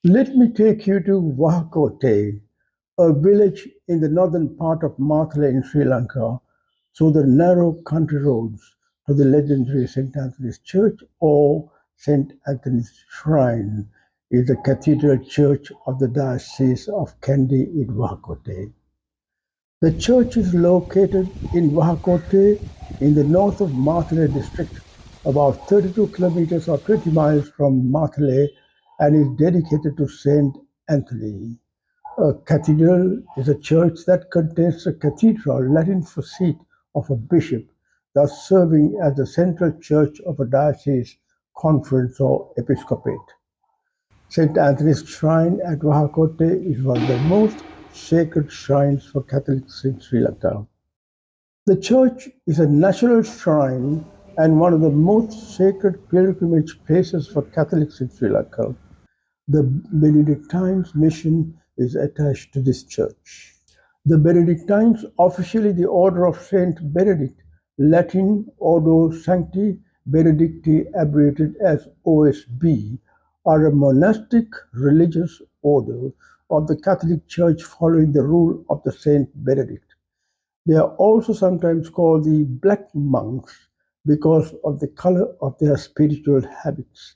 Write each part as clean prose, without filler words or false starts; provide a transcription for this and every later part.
Let me take you to Wahacotte, a village in the northern part of Mathila in Sri Lanka, through the narrow country roads to the legendary St. Anthony's Church or St. Anthony's Shrine is the cathedral church of the Diocese of Kandy in Wahacotte. The church is located in Wahacotte in the north of Mathile district, about 32 kilometers or 20 miles from Mathile, and is dedicated to Saint Anthony. A cathedral is a church that contains a cathedral, Latin for seat of a bishop, thus serving as the central church of a diocese, conference, or episcopate. Saint Anthony's Shrine at Wahacotte is one of the most sacred shrines for Catholics in Sri Lanka. The church is a national shrine and one of the most sacred pilgrimage places for Catholics in Sri Lanka. The Benedictine mission is attached to this church. The Benedictines, officially the Order of Saint Benedict, Latin Ordo Sancti Benedicti, abbreviated as OSB, are a monastic religious order of the Catholic Church following the rule of the Saint Benedict. They are also sometimes called the Black Monks because of the color of their spiritual habits.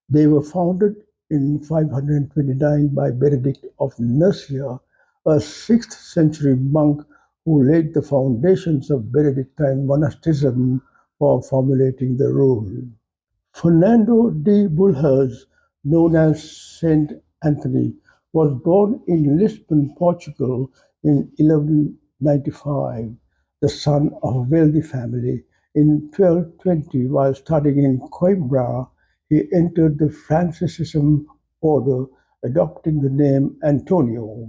They were founded in 529 by Benedict of Nursia, a 6th century monk who laid the foundations of Benedictine monasticism for formulating the rule. Fernando de Bulhers, known as Saint Anthony, was born in Lisbon, Portugal in 1195, the son of a wealthy family. In 1220, while studying in Coimbra, he entered the Franciscan order, adopting the name Antonio.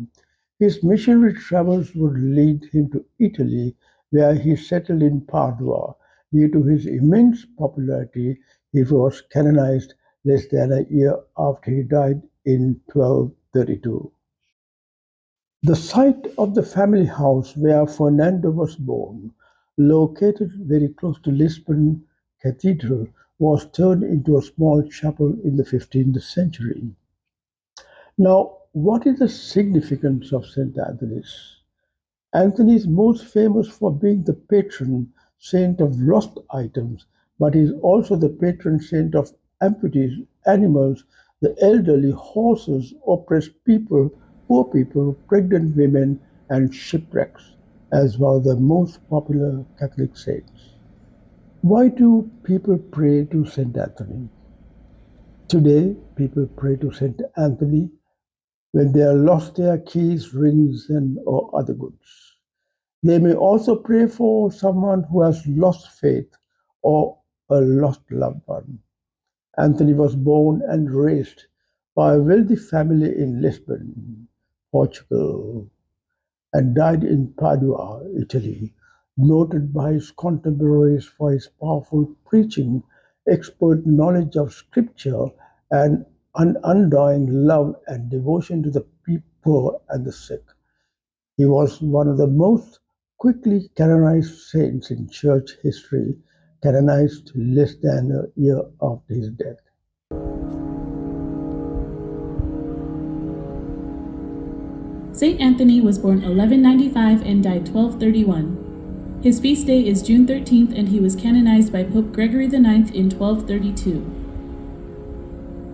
His missionary travels would lead him to Italy, where he settled in Padua. Due to his immense popularity, he was canonized less than a year after he died in 1232. The site of the family house where Fernando was born, located very close to Lisbon Cathedral, was turned into a small chapel in the 15th century. Now, what is the significance of St. Anthony's? Anthony is most famous for being the patron saint of lost items, but he is also the patron saint of amputees, animals, the elderly, horses, oppressed people, poor people, pregnant women, and shipwrecks, as one of the most popular Catholic saints. Why do people pray to St. Anthony? Today, people pray to St. Anthony when they have lost their keys, rings, and or other goods. They may also pray for someone who has lost faith or a lost loved one. Anthony was born and raised by a wealthy family in Lisbon, Portugal, and died in Padua, Italy, noted by his contemporaries for his powerful preaching, expert knowledge of scripture, and an undying love and devotion to the poor and the sick. He was one of the most quickly canonized saints in church history, canonized less than a year after his death. Saint Anthony was born 1195 and died 1231. His feast day is June 13th, and he was canonized by Pope Gregory IX in 1232.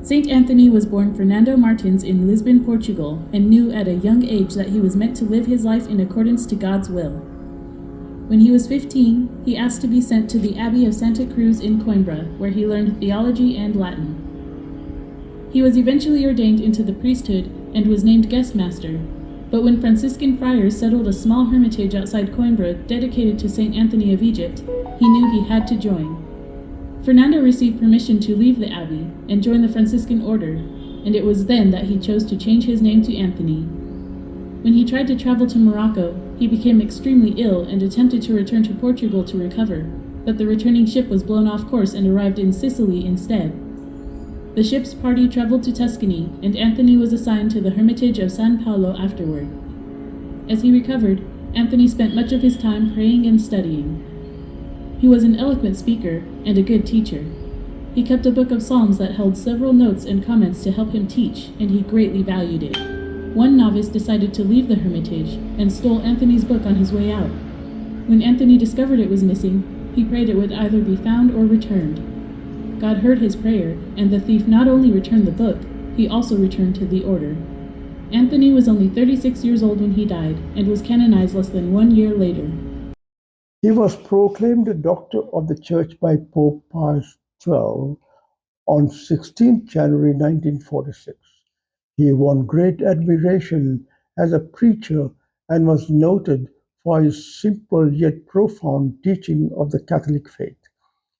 Saint Anthony was born Fernando Martins in Lisbon, Portugal, and knew at a young age that he was meant to live his life in accordance to God's will. When he was 15, he asked to be sent to the Abbey of Santa Cruz in Coimbra, where he learned theology and Latin. He was eventually ordained into the priesthood and was named guest master, but when Franciscan friars settled a small hermitage outside Coimbra dedicated to Saint Anthony of Egypt, he knew he had to join. Fernando received permission to leave the abbey and join the Franciscan Order, and it was then that he chose to change his name to Anthony. When he tried to travel to Morocco, he became extremely ill and attempted to return to Portugal to recover, but the returning ship was blown off course and arrived in Sicily instead. The ship's party traveled to Tuscany, and Anthony was assigned to the Hermitage of San Paolo afterward. As he recovered, Anthony spent much of his time praying and studying. He was an eloquent speaker and a good teacher. He kept a book of Psalms that held several notes and comments to help him teach, and he greatly valued it. One novice decided to leave the hermitage and stole Anthony's book on his way out. When Anthony discovered it was missing, he prayed it would either be found or returned. God heard his prayer, and the thief not only returned the book, he also returned to the order. Anthony was only 36 years old when he died, and was canonized less than 1 year later. He was proclaimed a doctor of the Church by Pope Pius XII on 16 January 1946. He won great admiration as a preacher and was noted for his simple yet profound teaching of the Catholic faith.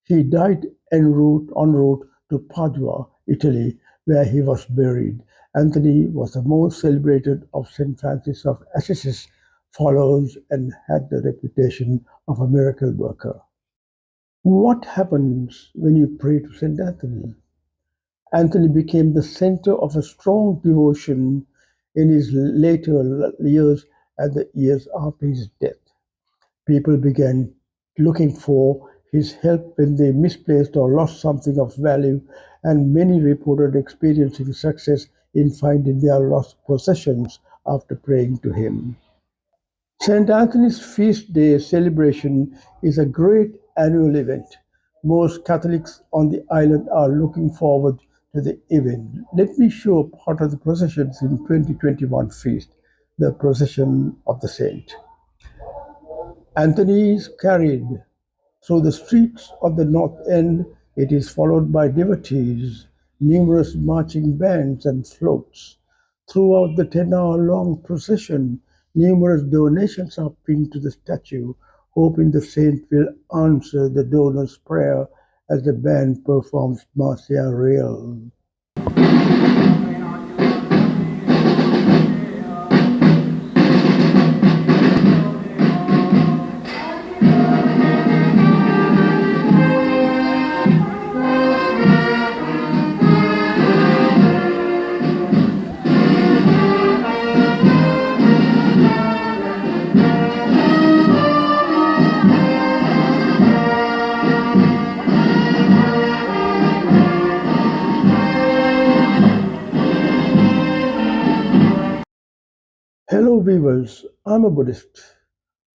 He died en route to Padua, Italy, where he was buried. Anthony was the most celebrated of St. Francis of Assisi's followers and had the reputation of a miracle worker. What happens when you pray to St. Anthony? Anthony became the center of a strong devotion in his later years and the years after his death. People began looking for his help when they misplaced or lost something of value, and many reported experiencing success in finding their lost possessions after praying to him. St. Anthony's feast day celebration is a great annual event. Most Catholics on the island are looking forward to the event. Let me show part of the processions in 2021 feast, the procession of the saint. Anthony is carried through the streets of the north end. It is followed by devotees, numerous marching bands and floats. Throughout the 10-hour-long procession, numerous donations are pinned to the statue, hoping the saint will answer the donor's prayer as the band performs Marcia Real. Hello viewers, I'm a Buddhist,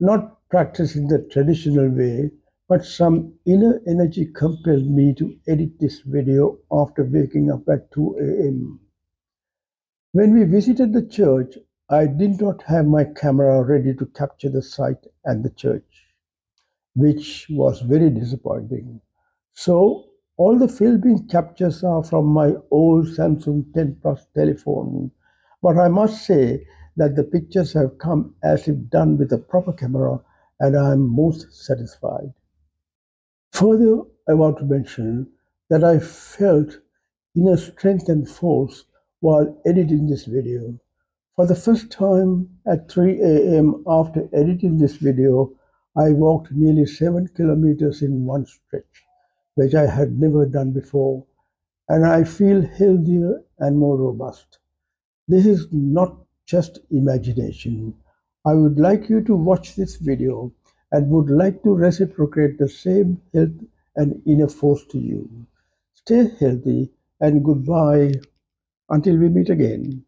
not practicing the traditional way, but some inner energy compelled me to edit this video after waking up at 2 a.m. When we visited the church, I did not have my camera ready to capture the site and the church, which was very disappointing. So, all the filming captures are from my old Samsung 10 Plus telephone, but I must say that the pictures have come as if done with a proper camera, and I am most satisfied. Further, I want to mention that I felt inner strength and force while editing this video. For the first time at 3 a.m. after editing this video, I walked nearly 7 kilometers in one stretch, which I had never done before, and I feel healthier and more robust. This is not just imagination. I would like you to watch this video and would like to reciprocate the same health and inner force to you. Stay healthy and goodbye until we meet again.